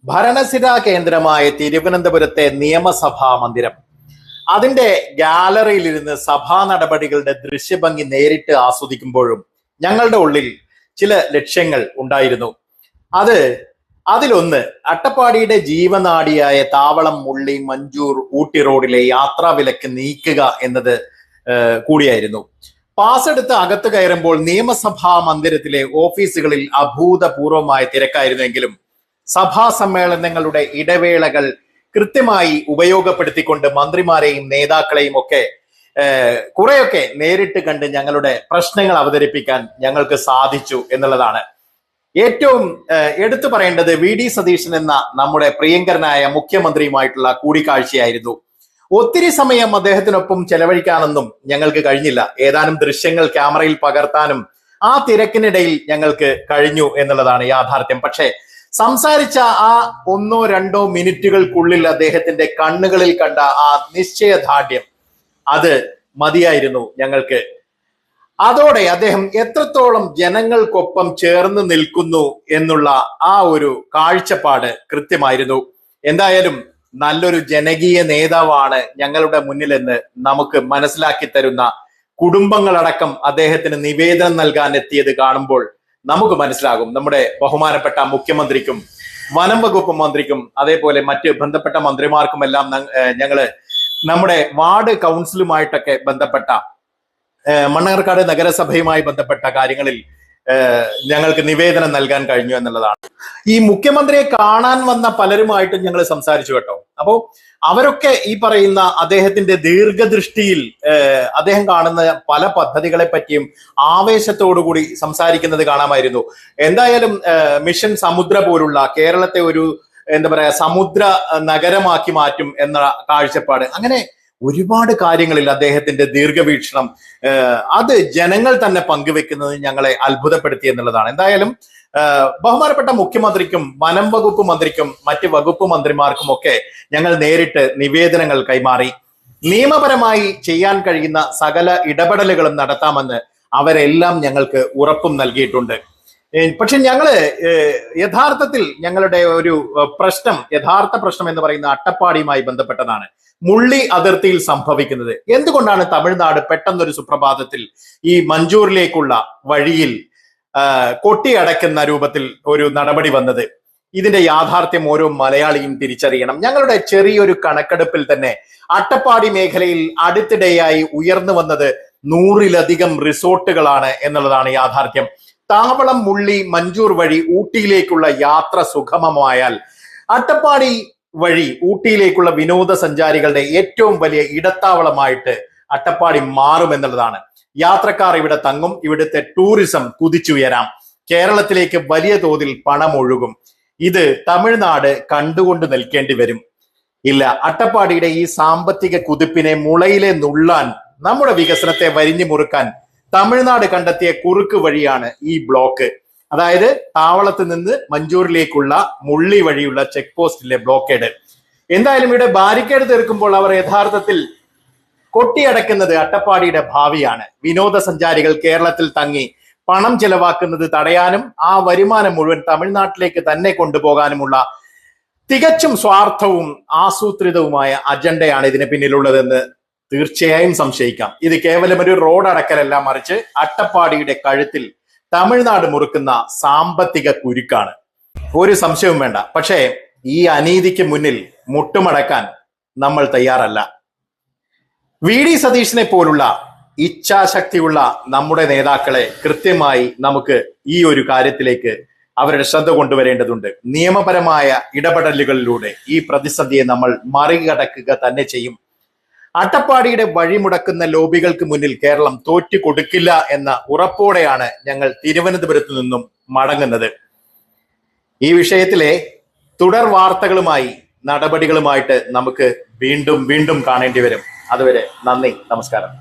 ഭരണസിരാ കേന്ദ്രമായ തിരുവനന്തപുരത്തെ നിയമസഭാ മന്ദിരം, അതിന്റെ ഗാലറിയിലിരുന്ന് സഭാ നടപടികളുടെ ദൃശ്യഭംഗി നേരിട്ട് ആസ്വദിക്കുമ്പോഴും ഞങ്ങളുടെ ഉള്ളിൽ ചില ലക്ഷ്യങ്ങൾ ഉണ്ടായിരുന്നു. അതിലൊന്ന് അട്ടപ്പാടിയുടെ ജീവനാഡിയായ താവളം, മുള്ളി, മഞ്ചൂർ, ഊട്ടി റോഡിലെ യാത്രാ വിലക്ക് നീക്കുക എന്നത് കൂടിയായിരുന്നു. പാസ് എടുത്ത് അകത്ത് കയറുമ്പോൾ നിയമസഭാ മന്ദിരത്തിലെ ഓഫീസുകളിൽ അഭൂതപൂർവമായ തിരക്കായിരുന്നെങ്കിലും സഭാ സമ്മേളനങ്ങളുടെ ഇടവേളകൾ കൃത്യമായി ഉപയോഗപ്പെടുത്തിക്കൊണ്ട് മന്ത്രിമാരെയും നേതാക്കളെയും ഒക്കെ കുറെയൊക്കെ നേരിട്ട് കണ്ട് ഞങ്ങളുടെ പ്രശ്നങ്ങൾ അവതരിപ്പിക്കാൻ ഞങ്ങൾക്ക് സാധിച്ചു എന്നുള്ളതാണ്. ഏറ്റവും എടുത്തു പറയേണ്ടത് VD സതീശൻ എന്ന നമ്മുടെ പ്രിയങ്കരനായ മുഖ്യമന്ത്രിയുമായിട്ടുള്ള കൂടിക്കാഴ്ചയായിരുന്നു. ഒത്തിരി സമയം അദ്ദേഹത്തിനൊപ്പം ചെലവഴിക്കാനൊന്നും ഞങ്ങൾക്ക് കഴിഞ്ഞില്ല. ഏതാനും ദൃശ്യങ്ങൾ ക്യാമറയിൽ പകർത്താനും ആ തിരക്കിനിടയിൽ ഞങ്ങൾക്ക് കഴിഞ്ഞു എന്നുള്ളതാണ് യാഥാർത്ഥ്യം. പക്ഷേ സംസാരിച്ച ആ 1-2 മിനിറ്റുകൾക്കുള്ളിൽ അദ്ദേഹത്തിന്റെ കണ്ണുകളിൽ കണ്ട ആ നിശ്ചയദാർഢ്യം, അത് മതിയായിരുന്നു ഞങ്ങൾക്ക്. അതോടെ അദ്ദേഹം എത്രത്തോളം ജനങ്ങൾക്കൊപ്പം ചേർന്ന് നിൽക്കുന്നു എന്നുള്ള ആ ഒരു കാഴ്ചപ്പാട് കൃത്യമായിരുന്നു. എന്തായാലും നല്ലൊരു ജനകീയ നേതാവാണ് ഞങ്ങളുടെ മുന്നിലെന്ന് നമുക്ക് മനസ്സിലാക്കി തരുന്ന കുടുംബങ്ങളടക്കം അദ്ദേഹത്തിന് നിവേദനം നൽകാൻ എത്തിയത് കാണുമ്പോൾ നമുക്ക് മനസ്സിലാകും നമ്മുടെ ബഹുമാനപ്പെട്ട മുഖ്യമന്ത്രിക്കും വനം വകുപ്പ് മന്ത്രിക്കും അതേപോലെ മറ്റ് ബന്ധപ്പെട്ട മന്ത്രിമാർക്കുമെല്ലാം ഞങ്ങള് നമ്മുടെ വാർഡ് കൗൺസിലുമായിട്ടൊക്കെ ബന്ധപ്പെട്ട മണ്ണാർക്കാട് നഗരസഭയുമായി ബന്ധപ്പെട്ട കാര്യങ്ങളിൽ ഞങ്ങൾക്ക് നിവേദനം നൽകാൻ കഴിഞ്ഞു എന്നുള്ളതാണ്. ഈ മുഖ്യമന്ത്രിയെ കാണാൻ വന്ന പലരുമായിട്ടും ഞങ്ങൾ സംസാരിച്ചു കേട്ടോ. അപ്പോ അവരൊക്കെ ഈ പറയുന്ന അദ്ദേഹത്തിന്റെ ദീർഘദൃഷ്ടിയിൽ അദ്ദേഹം കാണുന്ന പല പദ്ധതികളെ പറ്റിയും ആവേശത്തോടുകൂടി സംസാരിക്കുന്നത് കാണാമായിരുന്നു. എന്തായാലും മിഷൻ സമുദ്ര പോലുള്ള കേരളത്തെ ഒരു എന്താ പറയാ സമുദ്ര നഗരമാക്കി മാറ്റും എന്ന കാഴ്ചപ്പാട്, അങ്ങനെ ഒരുപാട് കാര്യങ്ങളിൽ അദ്ദേഹത്തിന്റെ ദീർഘവീക്ഷണം അത് ജനങ്ങൾ തന്നെ പങ്കുവെക്കുന്നത് ഞങ്ങളെ അത്ഭുതപ്പെടുത്തി എന്നുള്ളതാണ്. എന്തായാലും ബഹുമാനപ്പെട്ട മുഖ്യമന്ത്രിക്കും വനം വകുപ്പ് മന്ത്രിക്കും മറ്റ് വകുപ്പ് മന്ത്രിമാർക്കും ഒക്കെ ഞങ്ങൾ നേരിട്ട് നിവേദനങ്ങൾ കൈമാറി. നിയമപരമായി ചെയ്യാൻ കഴിയുന്ന സകല ഇടപെടലുകളും നടത്താമെന്ന് അവരെല്ലാം ഞങ്ങൾക്ക് ഉറപ്പും നൽകിയിട്ടുണ്ട്. പക്ഷെ ഞങ്ങള് യഥാർത്ഥത്തിൽ ഞങ്ങളുടെ ഒരു യഥാർത്ഥ പ്രശ്നം എന്ന് പറയുന്ന അട്ടപ്പാടിയുമായി ബന്ധപ്പെട്ടതാണ്. മുള്ളി അതിർത്തിയിൽ സംഭവിക്കുന്നത് എന്തുകൊണ്ടാണ് തമിഴ്നാട് പെട്ടെന്നൊരു സുപ്രഭാതത്തിൽ ഈ മഞ്ചൂരിലേക്കുള്ള വഴിയിൽ കൊട്ടിയടക്കുന്ന രൂപത്തിൽ ഒരു നടപടി വന്നത്? ഇതിന്റെ യാഥാർത്ഥ്യം ഓരോ മലയാളിയും തിരിച്ചറിയണം. ഞങ്ങളുടെ ചെറിയൊരു കണക്കെടുപ്പിൽ തന്നെ അട്ടപ്പാടി മേഖലയിൽ അടുത്തിടെയായി ഉയർന്നു വന്നത് 100-ലധികം റിസോർട്ടുകളാണ് എന്നുള്ളതാണ് യാഥാർത്ഥ്യം. താവളം, മുള്ളി, മഞ്ചൂർ വഴി ഊട്ടിയിലേക്കുള്ള യാത്ര സുഗമമായാൽ അട്ടപ്പാടി വഴി ഊട്ടിയിലേക്കുള്ള വിനോദസഞ്ചാരികളുടെ ഏറ്റവും വലിയ ഇടത്താവളമായിട്ട് അട്ടപ്പാടി മാറുമെന്നുള്ളതാണ്. യാത്രക്കാർ ഇവിടെ തങ്ങും, ഇവിടുത്തെ ടൂറിസം കുതിച്ചുയരാം, കേരളത്തിലേക്ക് വലിയ തോതിൽ പണം ഒഴുകും. ഇത് തമിഴ്നാട് കണ്ടുകൊണ്ട് നിൽക്കേണ്ടി വരും. ഇല്ല, അട്ടപ്പാടിയുടെ ഈ സാമ്പത്തിക കുതിപ്പിനെ മുളയിലെ നുള്ളാൻ, നമ്മുടെ വികസനത്തെ വരിഞ്ഞു മുറുക്കാൻ തമിഴ്നാട് കണ്ടെത്തിയ കുറുക്ക് വഴിയാണ് ഈ ബ്ലോക്ക്. അതായത് താവളത്ത് നിന്ന് മഞ്ചൂരിലേക്കുള്ള മുള്ളി വഴിയുള്ള ചെക്ക് പോസ്റ്റിലെ ബ്ലോക്കേഡ്. എന്തായാലും ഇവിടെ ബാരിക്കേഡ് തീർക്കുമ്പോൾ അവർ യഥാർത്ഥത്തിൽ കൊട്ടിയടക്കുന്നത് അട്ടപ്പാടിയുടെ ഭാവിയാണ്. വിനോദസഞ്ചാരികൾ കേരളത്തിൽ തങ്ങി പണം ചെലവാക്കുന്നത് തടയാനും ആ വരുമാനം മുഴുവൻ തമിഴ്നാട്ടിലേക്ക് തന്നെ കൊണ്ടുപോകാനുമുള്ള തികച്ചും സ്വാർത്ഥവും ആസൂത്രിതവുമായ അജണ്ടയാണ് ഇതിന് പിന്നിലുള്ളതെന്ന് തീർച്ചയായും സംശയിക്കാം. ഇത് കേവലം ഒരു റോഡ് അടക്കലല്ല, മറിച്ച് അട്ടപ്പാടിയുടെ കഴുത്തിൽ തമിഴ്നാട് മുറുക്കുന്ന സാമ്പത്തിക കുരുക്കാണ്. ഒരു സംശയവും വേണ്ട. പക്ഷേ ഈ അനീതിക്ക് മുന്നിൽ മുട്ടുമടക്കാൻ നമ്മൾ തയ്യാറല്ല. VD സതീശനെ പോലുള്ള ഇച്ഛാശക്തിയുള്ള നമ്മുടെ നേതാക്കളെ കൃത്യമായി നമുക്ക് ഈ ഒരു കാര്യത്തിലേക്ക് അവരുടെ ശ്രദ്ധ കൊണ്ടുവരേണ്ടതുണ്ട്. നിയമപരമായ ഇടപെടലുകളിലൂടെ ഈ പ്രതിസന്ധിയെ നമ്മൾ മറികടക്കുക തന്നെ ചെയ്യും. അട്ടപ്പാടിയുടെ വഴിമുടക്കുന്ന ലോബികൾക്ക് മുന്നിൽ കേരളം തോറ്റു കൊടുക്കില്ല എന്ന ഉറപ്പോടെയാണ് ഞങ്ങൾ തിരുവനന്തപുരത്ത് നിന്നും മടങ്ങുന്നത്. ഈ വിഷയത്തിലെ തുടർ വാർത്തകളുമായി നടപടികളുമായിട്ട് നമുക്ക് വീണ്ടും കാണേണ്ടി വരും. അതുവരെ നന്ദി, നമസ്കാരം.